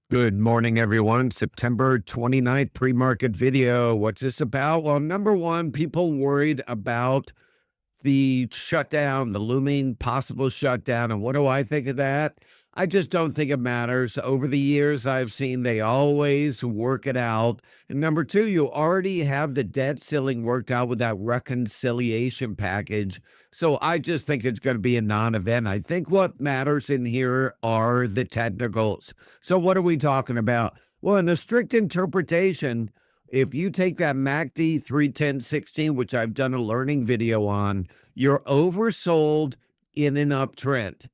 Good morning, everyone. September 29th pre-market video. What's this about? Well, number one, people worried about the shutdown, the looming possible shutdown. And what do I think of that? I just don't think it matters. Over the years, I've seen they always work it out. And number two, you already have the debt ceiling worked out with that reconciliation package. So I just think it's going to be a non event. I think what matters in here are the technicals. So, what are we talking about? Well, in the strict interpretation, if you take that MACD 31016, which I've done a learning video on, you're oversold in an uptrend.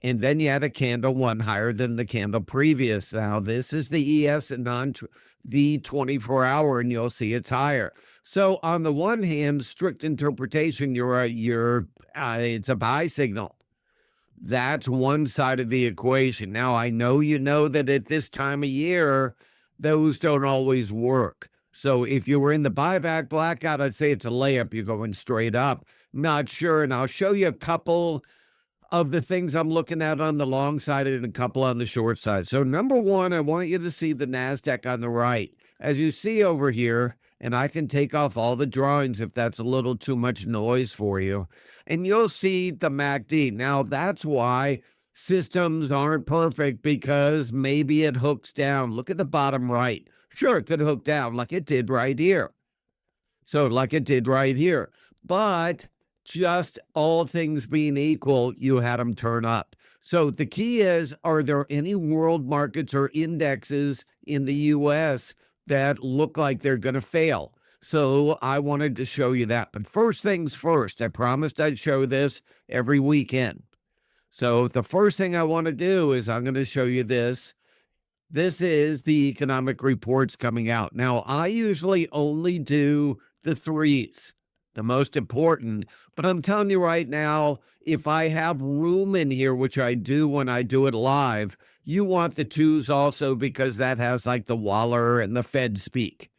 And then you had a candle one higher than the candle previous. Now, this is the ES and the 24-hour, and you'll see it's higher. So on the one hand, strict interpretation, it's a buy signal. That's one side of the equation. Now, I know you know that at this time of year, those don't always work. So if you were in the buyback blackout, I'd say it's a layup. You're going straight up. Not sure. And I'll show you a couple of the things I'm looking at on the long side and a couple on the short side. So number one, I want you to see the NASDAQ on the right. As you see over here, and I can take off all the drawings if that's a little too much noise for you, and you'll see the MACD. Now, that's why systems aren't perfect, because maybe it hooks down. Look at the bottom right. Sure, it could hook down like it did right here. But just all things being equal, you had them turn up. So the key is, are there any world markets or indexes in the U.S. that look like they're going to fail? So I wanted to show you that. But first things first, I promised I'd show this every weekend. So the first thing I want to do is I'm going to show you this. This is the economic reports coming out. Now, I usually only do the threes, the most important. But I'm telling you right now, if I have room in here, which I do when I do it live, you want the twos also, because that has like the Waller and the Fed speak.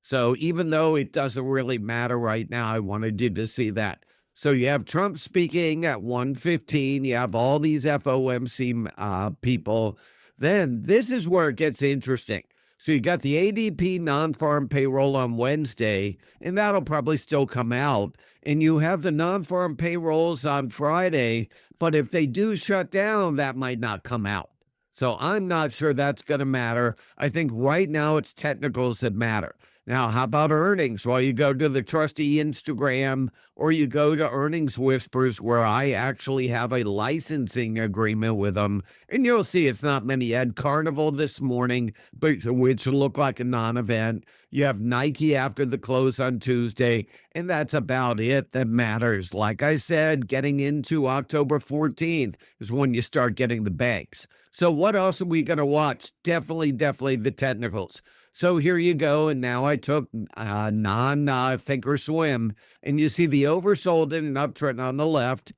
So even though it doesn't really matter right now, I wanted you to see that. So you have Trump speaking at 1:15. You have all these FOMC people. Then this is where it gets interesting. So you got the ADP non-farm payroll on Wednesday, and that'll probably still come out. And you have the non-farm payrolls on Friday, but if they do shut down, that might not come out. So I'm not sure that's going to matter. I think right now it's technicals that matter. Now, how about earnings? Well, you go to the trusty Instagram, or you go to Earnings Whispers, where I actually have a licensing agreement with them. And you'll see it's not many. You had Carnival this morning, which looked like a non-event. You have Nike after the close on Tuesday, and that's about it that matters. Like I said, getting into October 14th is when you start getting the banks. So what else are we going to watch? Definitely the technicals. So here you go, and now I took non-Thinkorswim, and you see the oversold in an uptrend on the left.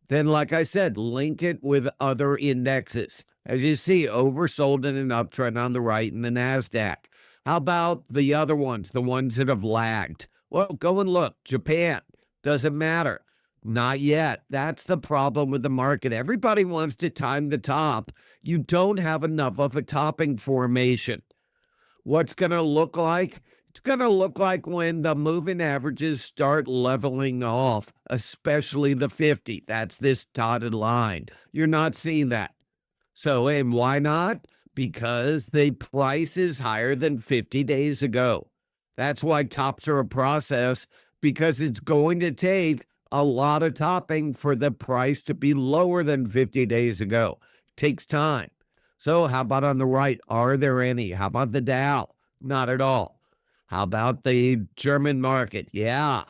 Then, like I said, link it with other indexes. As you see, oversold in an uptrend on the right in the NASDAQ. How about the other ones, the ones that have lagged? Well, go and look. Japan, doesn't matter. Not yet. That's the problem with the market. Everybody wants to time the top. You don't have enough of a topping formation. What's going to look like? It's going to look like when the moving averages start leveling off, especially the 50. That's this dotted line. You're not seeing that. So, and why not? Because the price is higher than 50 days ago. That's why tops are a process, because it's going to take a lot of topping for the price to be lower than 50 days ago. It takes time. So how about on the right? Are there any? How about the Dow? Not at all. How about the German market? Yeah.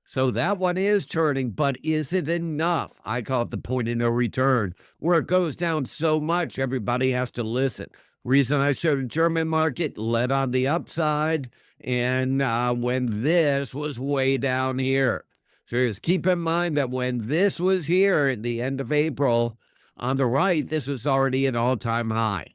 So that one is turning, but is it enough? I call it the point of no return, where it goes down so much, everybody has to listen. Reason I showed the German market led on the upside, and when this was way down here. So just keep in mind that when this was here at the end of April, on the right, this was already an all-time high.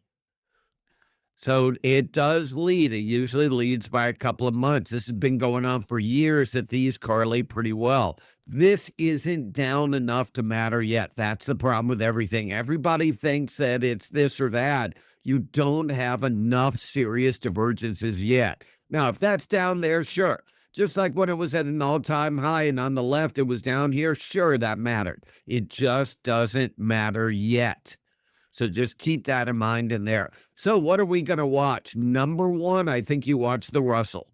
So it does lead. It usually leads by a couple of months. This has been going on for years, that these correlate pretty well. This isn't down enough to matter yet. That's the problem with everything. Everybody thinks that it's this or that. You don't have enough serious divergences yet. Now, if that's down there, sure. Just like when it was at an all-time high and on the left, it was down here, sure, that mattered. It just doesn't matter yet. So just keep that in mind in there. So what are we going to watch? Number one, I think you watch the Russell.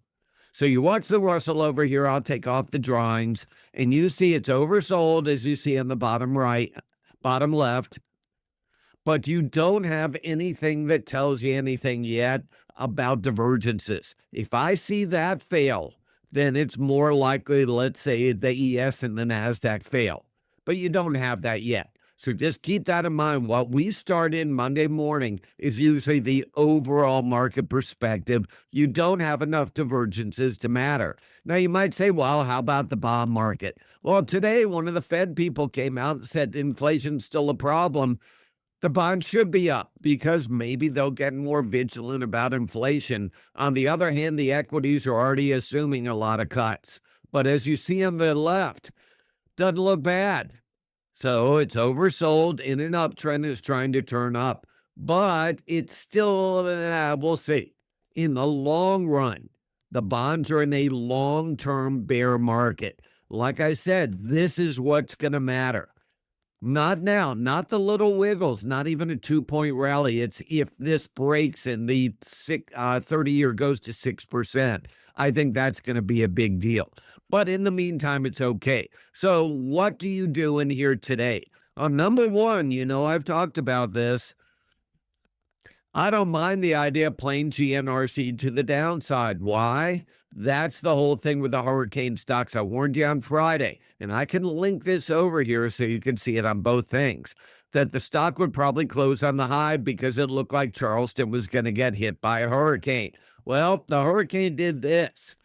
So you watch the Russell over here. I'll take off the drawings, and you see it's oversold, as you see on the bottom right, bottom left. But you don't have anything that tells you anything yet about divergences. If I see that fail, then it's more likely, let's say, the ES and the NASDAQ fail. But you don't have that yet. So just keep that in mind. What we start in Monday morning is usually the overall market perspective. You don't have enough divergences to matter. Now, you might say, well, how about the bond market? Well, today, one of the Fed people came out and said inflation's still a problem. The bond should be up because maybe they'll get more vigilant about inflation. On the other hand, the equities are already assuming a lot of cuts. But as you see on the left, doesn't look bad. So it's oversold in an uptrend, is trying to turn up, but it's still, we'll see. In the long run, the bonds are in a long-term bear market. Like I said, this is what's going to matter. Not now, not the little wiggles, not even a 2-point rally. It's if this breaks and the 30-year goes to 6%. I think that's going to be a big deal. But in the meantime, it's okay. So what do you do in here today? Number one, I've talked about this. I don't mind the idea of playing GNRC to the downside. Why? That's the whole thing with the hurricane stocks. I warned you on Friday, and I can link this over here so you can see it on both things, that the stock would probably close on the high because it looked like Charleston was going to get hit by a hurricane. Well, the hurricane did this,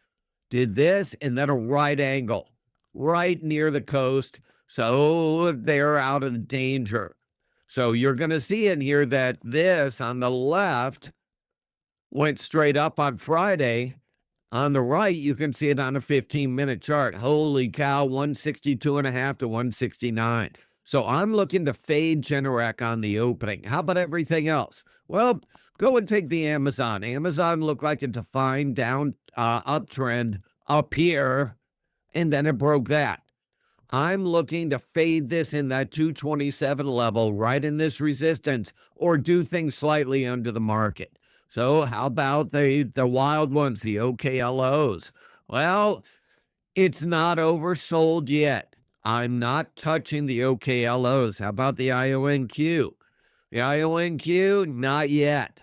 and then a right angle, right near the coast. So they're out of danger. So you're going to see in here that this on the left went straight up on Friday. On the right, you can see it on a 15-minute chart. Holy cow, 162.5 to 169. So I'm looking to fade Generac on the opening. How about everything else? Well, go and take the Amazon. Amazon looked like a defined down uptrend up here, and then it broke that. I'm looking to fade this in that 227 level, right in this resistance, or do things slightly under the market. So how about the wild ones, the OKLOs? Well, it's not oversold yet. I'm not touching the OKLOs. How about the IONQ? The IONQ, not yet.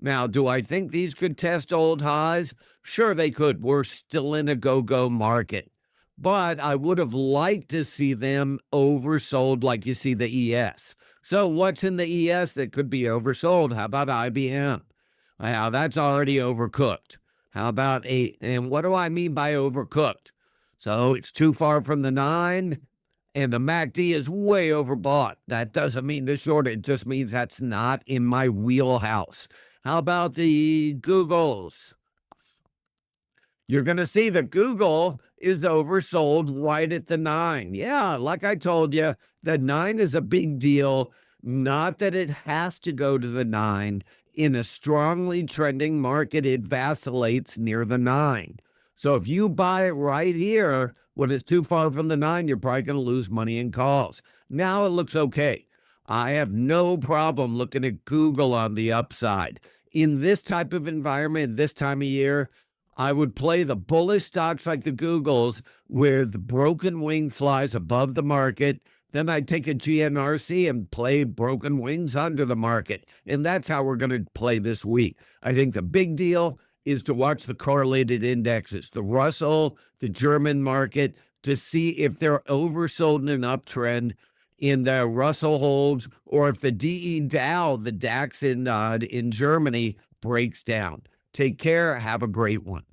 Now, do I think these could test old highs? Sure, they could. We're still in a go-go market. But I would have liked to see them oversold like you see the ES. So what's in the ES that could be oversold? How about IBM? Wow, that's already overcooked. How about 8? And what do I mean by overcooked? So it's too far from the 9, and the MACD is way overbought. That doesn't mean to short it. It just means that's not in my wheelhouse. How about the Googles? You're going to see that Google is oversold right at the 9. Yeah, like I told you, the 9 is a big deal. Not that it has to go to the 9. In a strongly trending market, it vacillates near the 9. So if you buy it right here, when it's too far from the 9, you're probably going to lose money in calls. Now it looks okay. I have no problem looking at Google on the upside. In this type of environment, this time of year, I would play the bullish stocks like the Googles where the broken wing flies above the market. Then I'd take a GNRC and play broken wings under the market. And that's how we're going to play this week. I think the big deal is to watch the correlated indexes, the Russell, the German market, to see if they're oversold in an uptrend in the Russell holds, or if the DE Dow, the DAX in Germany, breaks down. Take care. Have a great one.